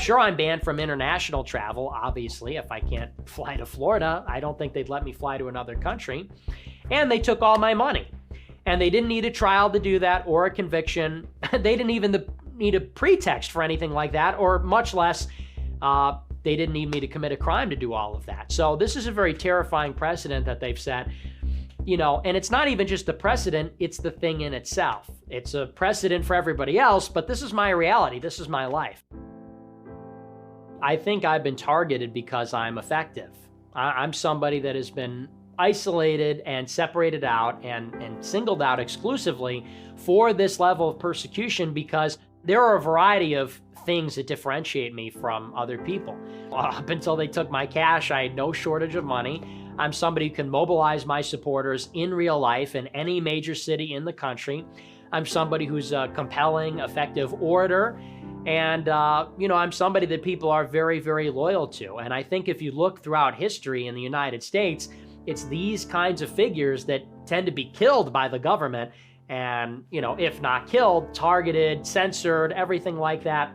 Sure, I'm banned from international travel, obviously. If I can't fly to Florida, I don't think they'd let me fly to another country. And they took all my money. And they didn't need a trial to do that or a conviction. They didn't even need a pretext for anything like that, or much less, they didn't need me to commit a crime to do all of that. So this is a very terrifying precedent that they've set. And it's not even just the precedent, it's the thing in itself. It's a precedent for everybody else, but this is my reality. This is my life. I think I've been targeted because I'm effective. I'm somebody that has been isolated and separated out and singled out exclusively for this level of persecution because there are a variety of things that differentiate me from other people. Up until they took my cash, I had no shortage of money. I'm somebody who can mobilize my supporters in real life in any major city in the country. I'm somebody who's a compelling, effective orator. And, I'm somebody that people are very, very loyal to. And I think if you look throughout history in the United States, it's these kinds of figures that tend to be killed by the government and, if not killed, targeted, censored, everything like that.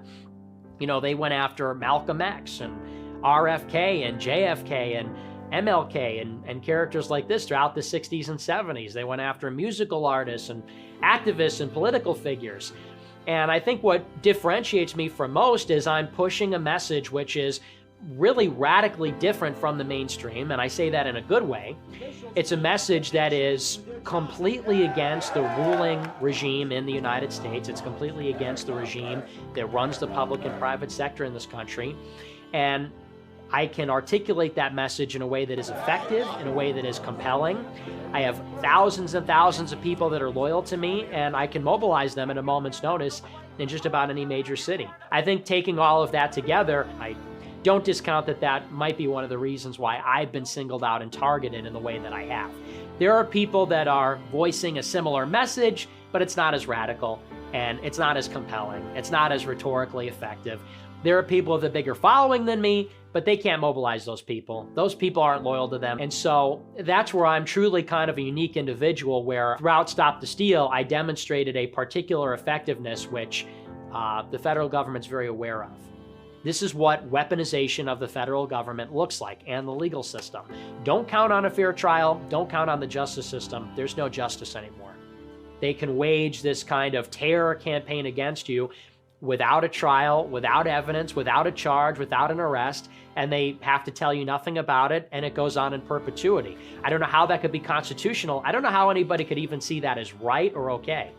They went after Malcolm X and RFK and JFK and MLK and characters like this throughout the 60s and 70s. They went after musical artists and activists and political figures. And I think what differentiates me from most is I'm pushing a message which is really radically different from the mainstream, and I say that in a good way. It's a message that is completely against the ruling regime in the United States. It's completely against the regime that runs the public and private sector in this country. And I can articulate that message in a way that is effective, in a way that is compelling. I have thousands and thousands of people that are loyal to me, and I can mobilize them at a moment's notice in just about any major city. I think taking all of that together, I don't discount that might be one of the reasons why I've been singled out and targeted in the way that I have. There are people that are voicing a similar message, but it's not as radical, and it's not as compelling. It's not as rhetorically effective. There are people with a bigger following than me, but they can't mobilize those people. Those people aren't loyal to them. And so that's where I'm truly kind of a unique individual, where throughout Stop the Steal, I demonstrated a particular effectiveness which the federal government's very aware of. This is what weaponization of the federal government looks like, and the legal system. Don't count on a fair trial. Don't count on the justice system. There's no justice anymore. They can wage this kind of terror campaign against you without a trial, without evidence, without a charge, without an arrest, and they have to tell you nothing about it, and it goes on in perpetuity. I don't know how that could be constitutional. I don't know how anybody could even see that as right or okay.